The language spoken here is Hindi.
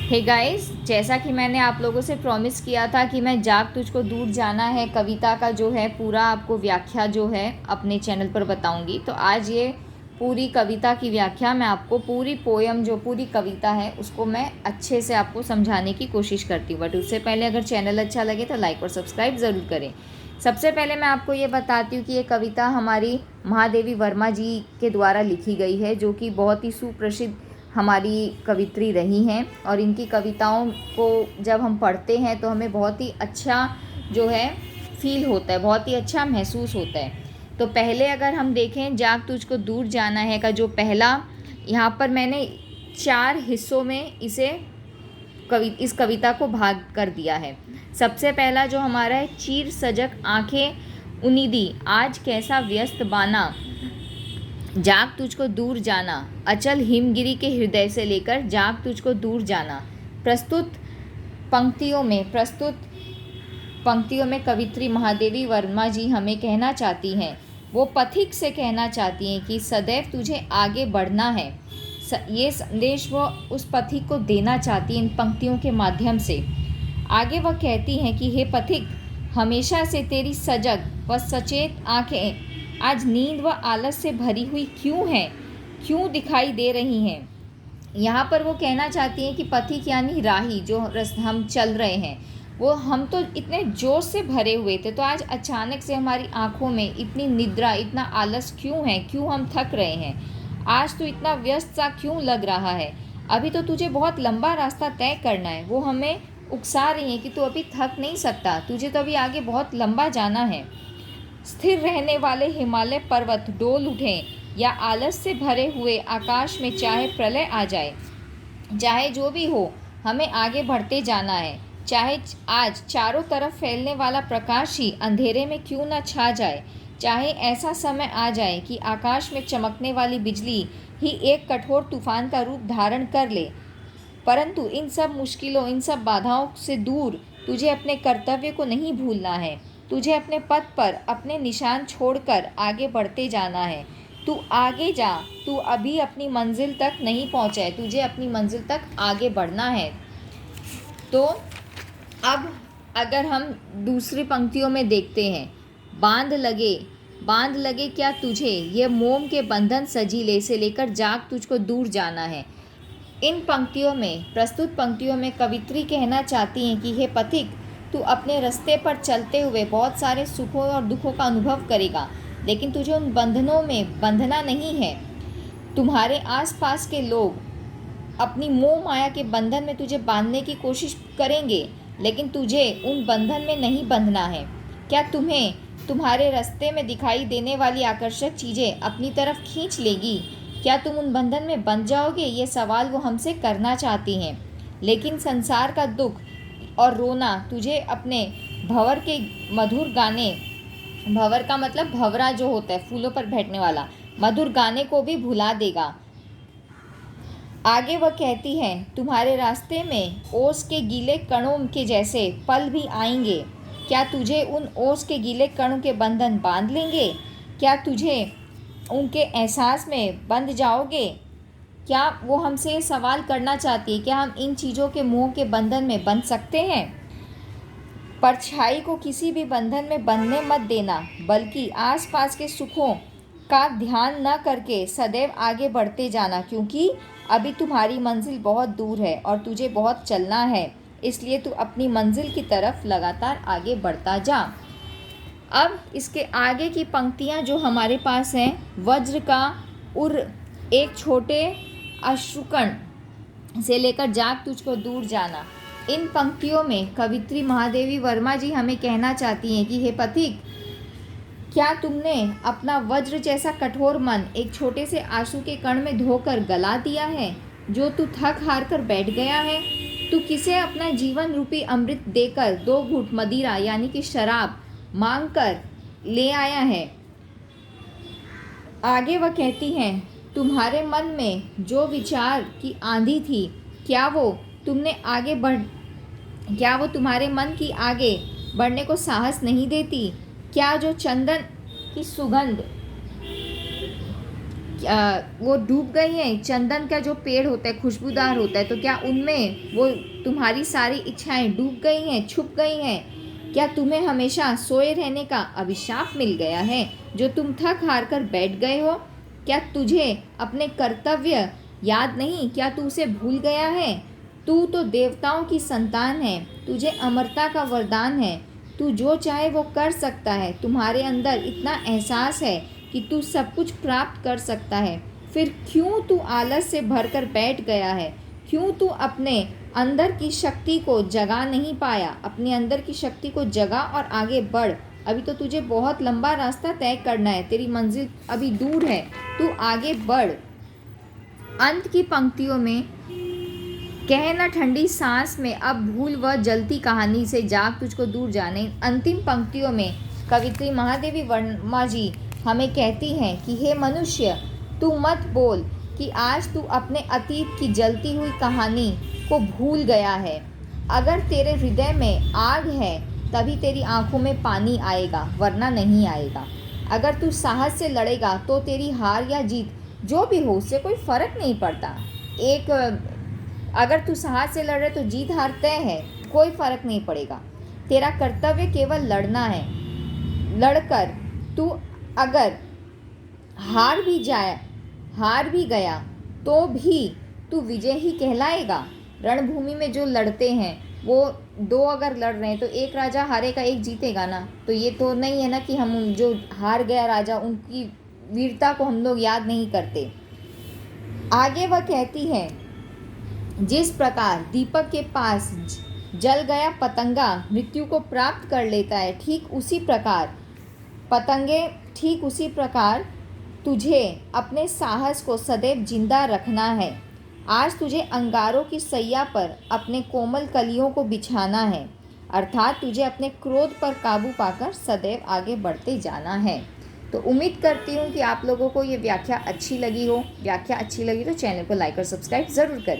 हे गाइस, जैसा कि मैंने आप लोगों से प्रॉमिस किया था कि मैं जाग तुझको दूर जाना है कविता का जो है पूरा आपको व्याख्या जो है अपने चैनल पर बताऊंगी। तो आज ये पूरी कविता की व्याख्या मैं आपको पूरी पोयम जो पूरी कविता है उसको मैं अच्छे से आपको समझाने की कोशिश करती हूँ। बट उससे पहले अगर चैनल अच्छा लगे तो लाइक और सब्सक्राइब ज़रूर करें। सबसे पहले मैं आपको ये बताती हूँ कि ये कविता हमारी महादेवी वर्मा जी के द्वारा लिखी गई है, जो कि बहुत ही सुप्रसिद्ध हमारी कवित्री रही हैं। और इनकी कविताओं को जब हम पढ़ते हैं तो हमें बहुत ही अच्छा जो है फील होता है, बहुत ही अच्छा महसूस होता है। तो पहले अगर हम देखें जाग तुझको दूर जाना है का जो पहला, यहाँ पर मैंने 4 हिस्सों में इस कविता को भाग कर दिया है। सबसे पहला जो हमारा है, चीर सजग आंखें उनीदी आज कैसा व्यस्त बाना, जाग तुझको दूर जाना अचल हिमगिरी के हृदय से लेकर जाग तुझको दूर जाना। प्रस्तुत पंक्तियों में कवित्री महादेवी वर्मा जी हमें कहना चाहती हैं, वो पथिक से कहना चाहती हैं कि सदैव तुझे आगे बढ़ना है। ये संदेश वो उस पथिक को देना चाहती हैं इन पंक्तियों के माध्यम से। आगे वह कहती हैं कि हे पथिक, हमेशा से तेरी सजग व सचेत आंखें आज नींद व आलस से भरी हुई क्यों हैं, क्यों दिखाई दे रही हैं। यहाँ पर वो कहना चाहती हैं कि पथिक यानी राही, जो हम चल रहे हैं वो हम तो इतने जोश से भरे हुए थे, तो आज अचानक से हमारी आंखों में इतनी निद्रा, इतना आलस क्यों है, क्यों हम थक रहे हैं, आज तो इतना व्यस्त सा क्यों लग रहा है। अभी तो तुझे बहुत लंबा रास्ता तय करना है। वो हमें उकसा रही हैं कि तू अभी थक नहीं सकता, तुझे तो अभी आगे बहुत लंबा जाना है। स्थिर रहने वाले हिमालय पर्वत डोल उठें या आलस से भरे हुए आकाश में चाहे प्रलय आ जाए, चाहे जो भी हो हमें आगे बढ़ते जाना है। चाहे आज चारों तरफ फैलने वाला प्रकाश ही अंधेरे में क्यों न छा जाए, चाहे ऐसा समय आ जाए कि आकाश में चमकने वाली बिजली ही एक कठोर तूफान का रूप धारण कर ले, परंतु इन सब मुश्किलों, इन सब बाधाओं से दूर तुझे अपने कर्तव्य को नहीं भूलना है। तुझे अपने पथ पर अपने निशान छोड़कर आगे बढ़ते जाना है। तू आगे जा, तू अभी अपनी मंजिल तक नहीं पहुंचा है, तुझे अपनी मंजिल तक आगे बढ़ना है। तो अब अगर हम दूसरी पंक्तियों में देखते हैं, बांध लगे क्या तुझे ये मोम के बंधन सजीले से लेकर जाग तुझको दूर जाना है। इन पंक्तियों में, प्रस्तुत पंक्तियों में कवित्री कहना चाहती हैं कि हे पथिक, तू अपने रास्ते पर चलते हुए बहुत सारे सुखों और दुखों का अनुभव करेगा, लेकिन तुझे उन बंधनों में बंधना नहीं है। तुम्हारे आसपास के लोग अपनी मोह माया के बंधन में तुझे बांधने की कोशिश करेंगे, लेकिन तुझे उन बंधन में नहीं बंधना है। क्या तुम्हें तुम्हारे रास्ते में दिखाई देने वाली आकर्षक चीज़ें अपनी तरफ खींच लेगी? क्या तुम उन बंधन में बंध जाओगे? ये सवाल वो हमसे करना चाहती हैं। लेकिन संसार का दुख और रोना तुझे अपने भंवर के मधुर गाने, भंवर का मतलब भंवरा जो होता है फूलों पर बैठने वाला, मधुर गाने को भी भुला देगा। आगे वह कहती है, तुम्हारे रास्ते में ओस के गीले कणों के जैसे पल भी आएंगे। क्या तुझे उन ओस के गीले कणों के बंधन बांध लेंगे? क्या तुझे उनके एहसास में बंध जाओगे? क्या वो हमसे सवाल करना चाहती है, क्या हम इन चीज़ों के मोह के बंधन में बंध सकते हैं? परछाई को किसी भी बंधन में बंधने मत देना, बल्कि आसपास के सुखों का ध्यान न करके सदैव आगे बढ़ते जाना, क्योंकि अभी तुम्हारी मंजिल बहुत दूर है और तुझे बहुत चलना है। इसलिए तू अपनी मंजिल की तरफ लगातार आगे बढ़ता जा। अब इसके आगे की पंक्तियाँ जो हमारे पास हैं, वज्र का उर एक छोटे अश्रुकण से लेकर जाग तुझको दूर जाना। इन पंक्तियों में कवित्री महादेवी वर्मा जी हमें कहना चाहती हैं कि हे पथिक, क्या तुमने अपना वज्र जैसा कठोर मन एक छोटे से आंसू के कण में धोकर गला दिया है, जो तू थक हार कर बैठ गया है? तू किसे अपना जीवन रूपी अमृत देकर 2 घूंट मदिरा यानी कि शराब मांग कर ले आया है? आगे वह कहती हैं, तुम्हारे मन में जो विचार की आंधी थी, क्या वो तुम्हारे मन की आगे बढ़ने को साहस नहीं देती? क्या जो चंदन की सुगंध वो डूब गई हैं। चंदन का जो पेड़ होता है खुशबूदार होता है, तो क्या उनमें वो तुम्हारी सारी इच्छाएं डूब गई हैं, छुप गई हैं? क्या तुम्हें हमेशा सोए रहने का अभिशाप मिल गया है जो तुम थक हार कर बैठ गए हो? क्या तुझे अपने कर्तव्य याद नहीं? क्या तू उसे भूल गया है? तू तो देवताओं की संतान है, तुझे अमरता का वरदान है, तू जो चाहे वो कर सकता है। तुम्हारे अंदर इतना एहसास है कि तू सब कुछ प्राप्त कर सकता है, फिर क्यों तू आलस से भरकर बैठ गया है? क्यों तू अपने अंदर की शक्ति को जगा नहीं पाया? अपने अंदर की शक्ति को जगा और आगे बढ़। अभी तो तुझे बहुत लंबा रास्ता तय करना है, तेरी मंजिल अभी दूर है, तू आगे बढ़। अंत की पंक्तियों में कह न ठंडी सांस में अब भूल वह जलती कहानी से जाग तुझको दूर जाने। अंतिम पंक्तियों में कवित्री महादेवी वर्मा जी हमें कहती हैं कि हे मनुष्य, तू मत बोल कि आज तू अपने अतीत की जलती हुई कहानी को भूल गया है। अगर तेरे हृदय में आग है तभी तेरी आंखों में पानी आएगा, वरना नहीं आएगा। अगर तू साहस से लड़ेगा तो तेरी हार या जीत जो भी हो उससे कोई फ़र्क नहीं पड़ता। अगर तू साहस से लड़ रहे तो जीत हार तय है, कोई फ़र्क नहीं पड़ेगा। तेरा कर्तव्य केवल लड़ना है। लड़कर तू अगर हार भी गया तो भी तू विजय ही कहलाएगा। रणभूमि में जो लड़ते हैं वो दो अगर लड़ रहे हैं तो एक राजा हारेगा एक जीतेगा ना। तो ये तो नहीं है ना कि हम जो हार गया राजा उनकी वीरता को हम लोग याद नहीं करते। आगे वह कहती है, जिस प्रकार दीपक के पास जल गया पतंगा मृत्यु को प्राप्त कर लेता है, ठीक उसी प्रकार तुझे अपने साहस को सदैव जिंदा रखना है। आज तुझे अंगारों की सैया पर अपने कोमल कलियों को बिछाना है, अर्थात तुझे अपने क्रोध पर काबू पाकर सदैव आगे बढ़ते जाना है। तो उम्मीद करती हूँ कि आप लोगों को ये व्याख्या अच्छी लगी हो। व्याख्या अच्छी लगी तो चैनल को लाइक और सब्सक्राइब ज़रूर करें।